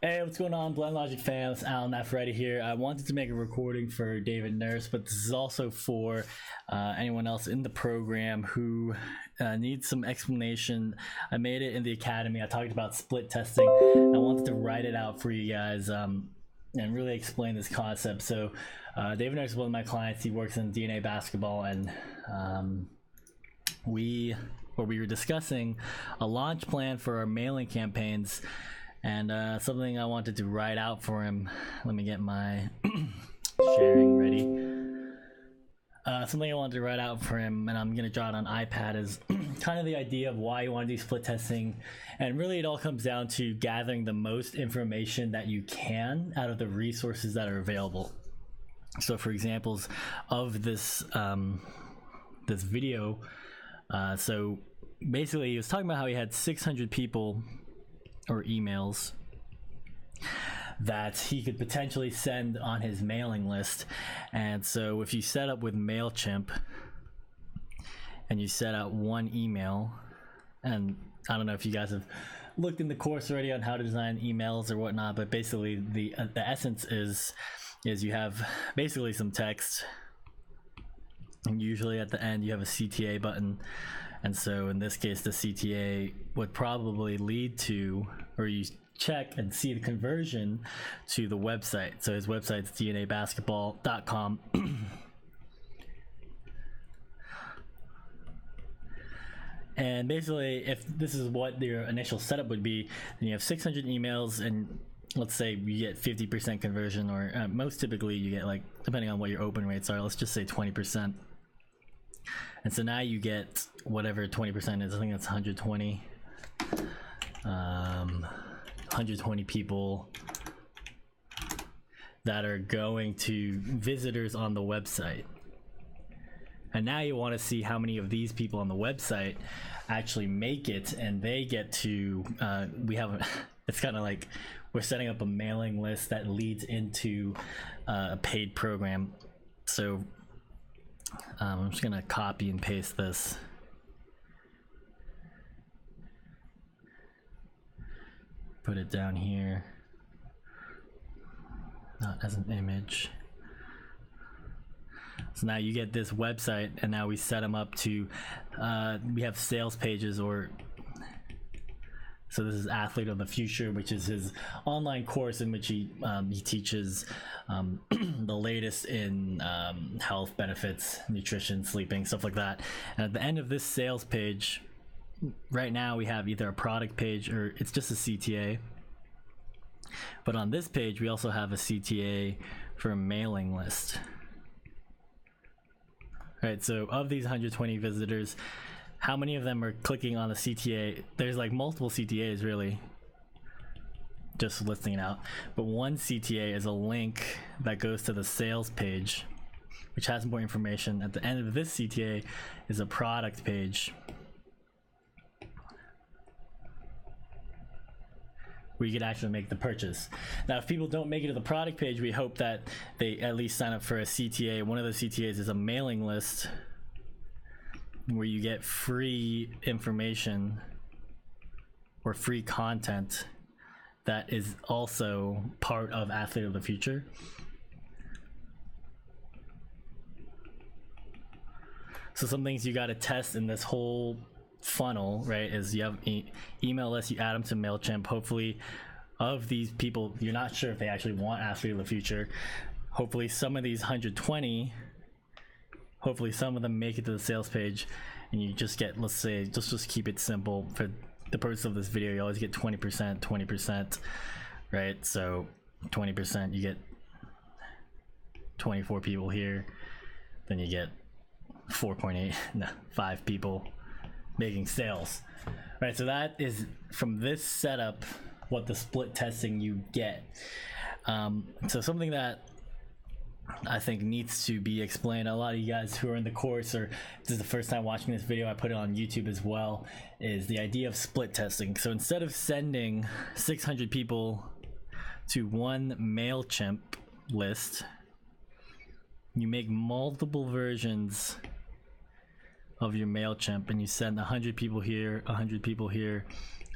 Hey, what's going on, Blend Logic fans? Alan F. Ready here. I wanted to make a recording for David Nurse, but this is also for anyone else in the program who needs some explanation. I made it in the academy. I talked about split testing. I wanted to write it out for you guys and really explain this concept. So, David Nurse is one of my clients. He works in DNA basketball, and we were discussing a launch plan for our mailing campaigns. And something I wanted to write out for him. Let me get my sharing ready. Something I wanted to write out for him, and I'm going to draw it on iPad, is kind of the idea of why you want to do split testing. And really it all comes down to gathering the most information that you can out of the resources that are available. So for examples of this, this video, so basically he was talking about how he had 600 people or emails that he could potentially send on his mailing list. And so if you set up with MailChimp and you set out one email, and I don't know if you guys have looked in the course already on how to design emails or whatnot, but basically the essence is you have basically some text, and usually at the end you have a CTA button. And so in this case, the CTA would probably lead to, or you check and see the conversion to the website. So his website's dnabasketball.com. And basically, if this is what your initial setup would be, then you have 600 emails, and let's say you get 50% conversion, or most typically you get, like, depending on what your open rates are, let's just say 20%. And so now you get whatever 20% is. I think that's 120. 120 people that are going to visitors on the website. And now you want to see how many of these people on the website actually make it, and they get to, it's kind of like we're setting up a mailing list that leads into a paid program. So I'm just gonna copy and paste this. Put it down here, not as an image. So now you get this website, and now we set them up to, we have sales pages, or so this is Athlete of the Future, which is his online course in which he teaches the latest in health benefits, nutrition, sleeping, stuff like that. And at the end of this sales page, right now we have either a product page or it's just a CTA. But on this page, we also have a CTA for a mailing list. Right, so of these 120 visitors, how many of them are clicking on the CTA? There's like multiple CTAs, really, just listing it out. But one CTA is a link that goes to the sales page, which has more information. At the end of this CTA is a product page where you could actually make the purchase. Now, if people don't make it to the product page, we hope that they at least sign up for a CTA. One of the CTAs is a mailing list where you get free information or free content that is also part of Athlete of the Future. So some things you got to test in this whole funnel, right, is you have email lists, you add them to MailChimp. Hopefully of these people, you're not sure if they actually want Athlete of the Future. Hopefully some of these 120, hopefully some of them make it to the sales page, and you just get, let's say, just keep it simple for the purpose of this video, you always get 20%, right? So 20%, you get 24 people here, then you get 5 people making sales, right? So that is, from this setup, what the split testing you get. So something that I think needs to be explained, a lot of you guys who are in the course, or this is the first time watching this video, I put it on YouTube as well, is the idea of split testing. So instead of sending 600 people to one MailChimp list, you make multiple versions of your MailChimp, and you send 100 people here, 100 people here,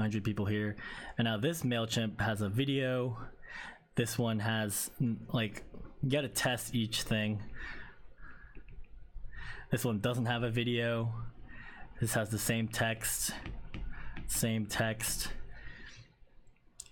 100 people here. And now this MailChimp has a video. This one has, like, you gotta test each thing. This one doesn't have a video. This has the same text.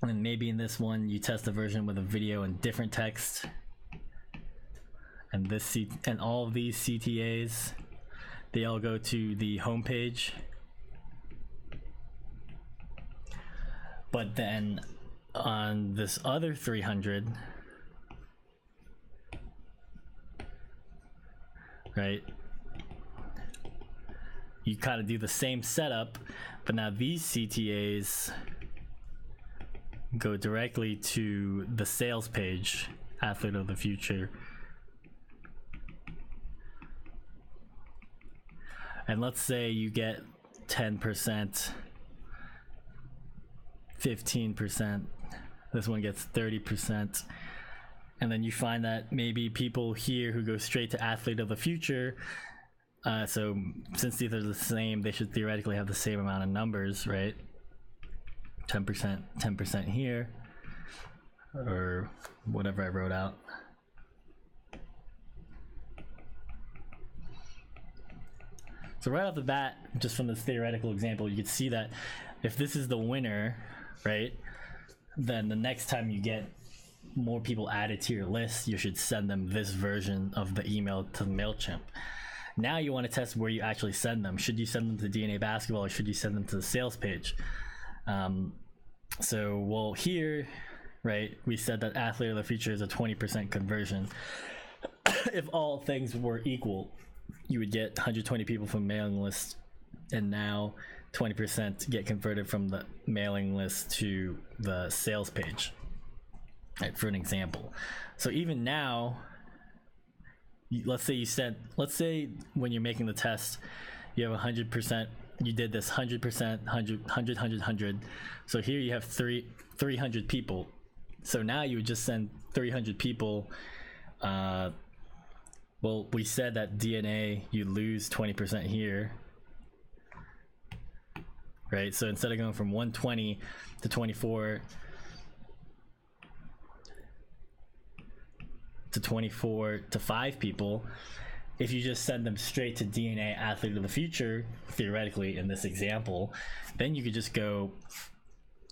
And then maybe in this one you test a version with a video and different text. And and all of these CTAs, they all go to the homepage. But then on this other 300, right, you kind of do the same setup, but now these CTAs go directly to the sales page, Athlete of the Future. And let's say you get 10%, 15%, this one gets 30%, and then you find that maybe people here who go straight to Athlete of the Future, so since these are the same, they should theoretically have the same amount of numbers, right? 10%, 10% here, or whatever I wrote out. So right off the bat, just from this theoretical example, you could see that if this is the winner, right, then the next time you get more people added to your list, you should send them this version of the email to MailChimp. Now you want to test where you actually send them. Should you send them to DNA Basketball, or should you send them to the sales page? So, well, here, right, we said that Athlete of the Future is a 20% conversion. If all things were equal, you would get 120 people from mailing list, and now 20% get converted from the mailing list to the sales page, right, for an example. So even now, let's say when you're making the test, you have 100%, you did this 100%, 100, 100, 100, 100. So here you have 300 people. So now you would just send 300 people. Well, we said that DNA, you lose 20% here, right? So instead of going from 120 to 24 to 5 people, if you just send them straight to DNA Athlete of the Future, theoretically in this example, then you could just go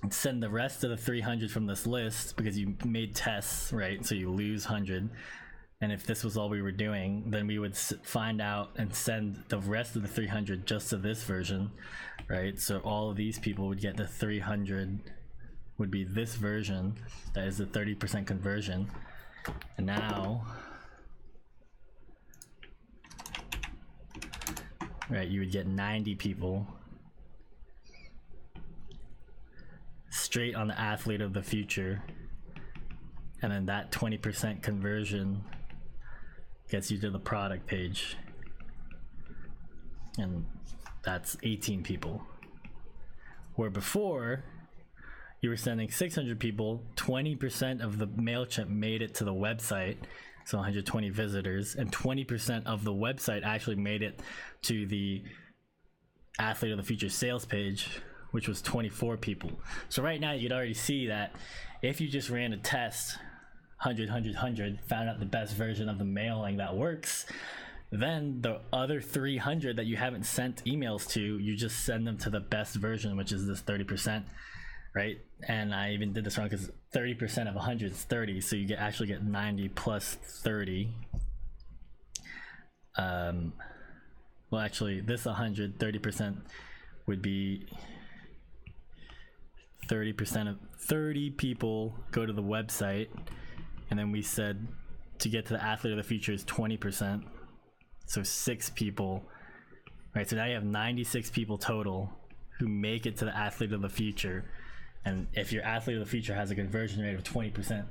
and send the rest of the 300 from this list, because you made tests, right? So you lose 100. And if this was all we were doing, then we would find out and send the rest of the 300 just to this version, right? So all of these people would get the 300, would be this version, that is the 30% conversion. And now, right, you would get 90 people straight on the Athlete of the Future, and then that 20% conversion gets you to the product page, and that's 18 people. Where before, you were sending 600 people, 20% of the MailChimp made it to the website, so 120 visitors, and 20% of the website actually made it to the Athlete of the Future sales page, which was 24 people. So right now you could already see that if you just ran a test, 100, 100, 100, found out the best version of the mailing that works, then the other 300 that you haven't sent emails to, you just send them to the best version, which is this 30%, right? And I even did this wrong, because 30% of 100 is 30, so you actually get 90 plus 30. Well, actually, this 100, 30% would be 30% of 30 people go to the website, and then we said to get to the Athlete of the Future is 20%, so 6 people, right? So now you have 96 people total who make it to the Athlete of the Future, and if your Athlete of the Future has a conversion rate of 20%,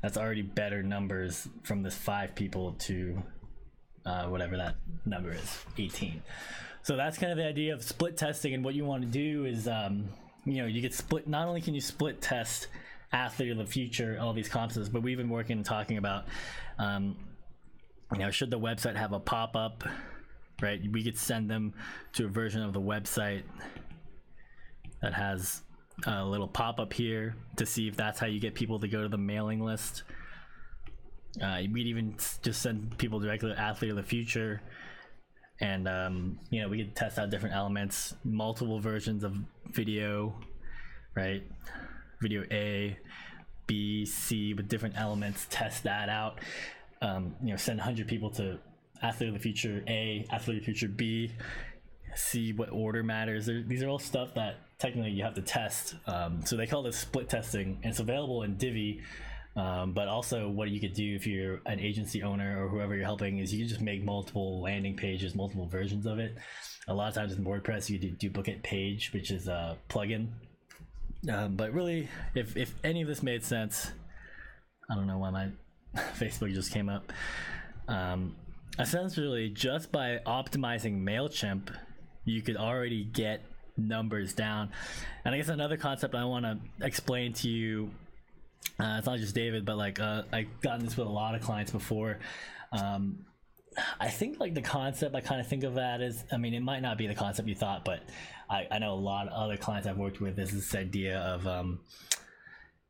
that's already better numbers from this 5 people to whatever that number is, 18. So that's kind of the idea of split testing, and what you want to do is you get split. Not only can you split test Athlete of the Future, all these concepts, but we've been working and talking about, should the website have a pop-up, right? We could send them to a version of the website that has a little pop-up here to see if that's how you get people to go to the mailing list. We'd even just send people directly to Athlete of the Future, and you know, we could test out different elements, multiple versions of video, right? Video A, B, C with different elements, test that out. You know, send 100 people to Athlete of the Future A, Athlete of the Future B, see what order matters. These are all stuff that technically you have to test. So they call this split testing, and it's available in Divi. But also what you could do if you're an agency owner or whoever you're helping is you can just make multiple landing pages, multiple versions of it. A lot of times in WordPress you do duplicate page, which is a plugin. But really, if any of this made sense, I don't know why my Facebook just came up. Essentially, just by optimizing MailChimp, you could already get numbers down. And I guess another concept I want to explain to you, it's not just David, but like I've gotten this with a lot of clients before. I think like the concept I kind of think of that as, I mean, it might not be the concept you thought, but I know a lot of other clients I've worked with is this idea of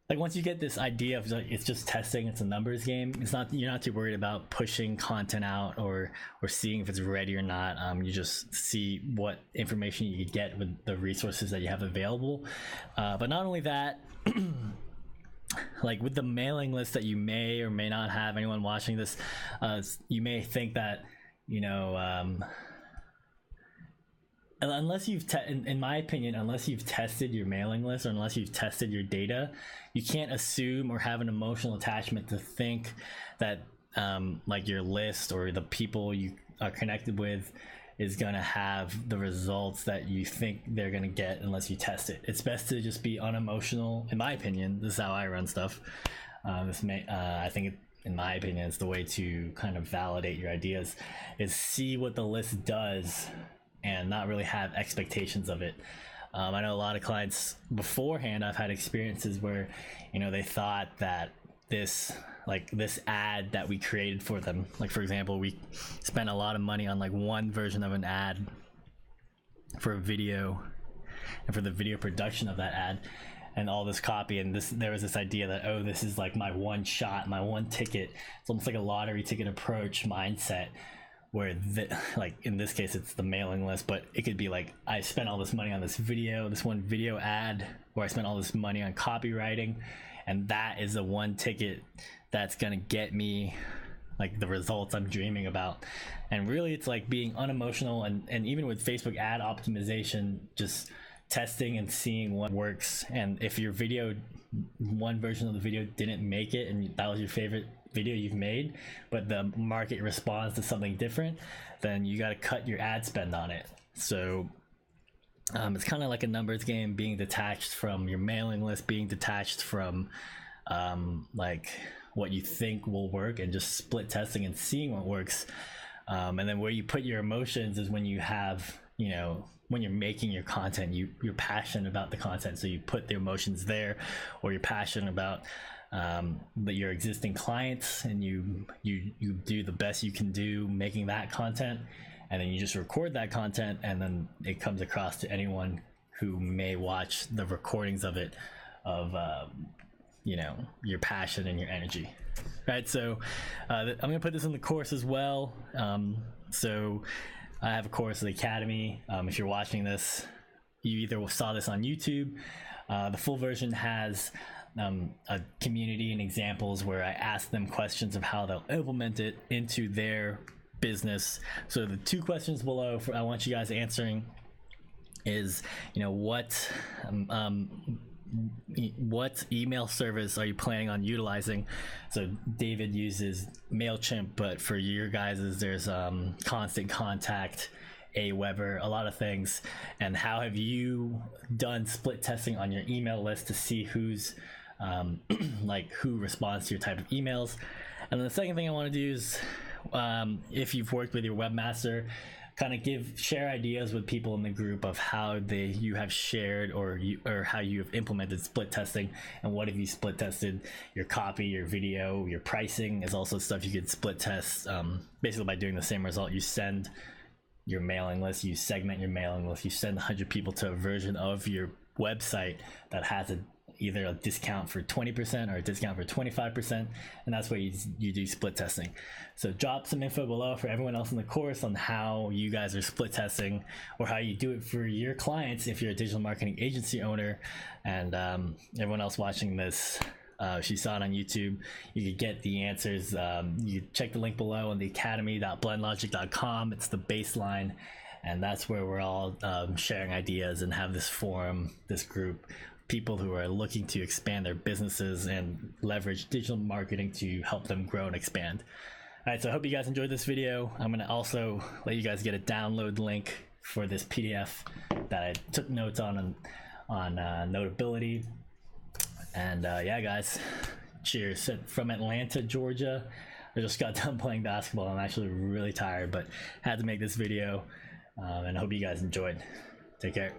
like once you get this idea of like, it's just testing, it's a numbers game. It's not, you're not too worried about pushing content out or seeing if it's ready or not. You just see what information you could get with the resources that you have available. But not only that, like with the mailing list that you may or may not have, anyone watching this, you may think that, you know, unless you've in my opinion, unless you've tested your mailing list or unless you've tested your data, you can't assume or have an emotional attachment to think that like your list or the people you are connected with is going to have the results that you think they're going to get unless you test it. It's best to just be unemotional. In my opinion, this is how I run stuff. I think in my opinion, it's the way to kind of validate your ideas, is see what the list does and not really have expectations of it. I know a lot of clients beforehand, I've had experiences where, you know, they thought that this ad that we created for them, like for example, we spent a lot of money on like one version of an ad for a video and for the video production of that ad and all this copy, and there was this idea that, oh, this is like my one shot, my one ticket. It's almost like a lottery ticket approach mindset, where like in this case it's the mailing list, but it could be like, I spent all this money on this one video ad, or I spent all this money on copywriting, and that is the one ticket that's gonna get me like the results I'm dreaming about. And really it's like being unemotional, and even with Facebook ad optimization, just testing and seeing what works. And if your video, one version of the video didn't make it and that was your favorite video you've made, but the market responds to something different, then you got to cut your ad spend on it. So it's kind of like a numbers game, being detached from your mailing list, being detached from like what you think will work, and just split testing and seeing what works. And then where you put your emotions is when you have, you know, when you're making your content, you're passionate about the content, so you put the emotions there, or you're passionate about your existing clients, and you do the best you can do making that content, and then you just record that content, and then it comes across to anyone who may watch the recordings of it, of you know, your passion and your energy, right? So I'm gonna put this in the course as well. So I have a course at the Academy. If you're watching this, you either saw this on YouTube. The full version has a community and examples where I ask them questions of how they'll implement it into their business. So the two questions below I want you guys answering is, you know, what email service are you planning on utilizing? So David uses MailChimp, but for your guys there's Constant Contact, Aweber, a lot of things. And how have you done split testing on your email list to see who's like who responds to your type of emails? And then the second thing I want to do is, if you've worked with your webmaster, kind of share ideas with people in the group of how you have shared or how you have implemented split testing, and what have you split tested. Your copy, your video, your pricing is also stuff you could split test, basically by doing the same result. You send your mailing list, you segment your mailing list, you send 100 people to a version of your website that has either a discount for 20% or a discount for 25%, and that's where you do split testing. So drop some info below for everyone else in the course on how you guys are split testing, or how you do it for your clients if you're a digital marketing agency owner. And everyone else watching this, if you saw it on YouTube, you could get the answers. You check the link below on the academy.blendlogic.com. It's the baseline, and that's where we're all sharing ideas and have this forum, this group, people who are looking to expand their businesses and leverage digital marketing to help them grow and expand. All right, so I hope you guys enjoyed this video. I'm going to also let you guys get a download link for this PDF that I took notes on Notability. And yeah, guys, cheers from Atlanta, Georgia. I just got done playing basketball. I'm actually really tired, but had to make this video, and I hope you guys enjoyed. Take care.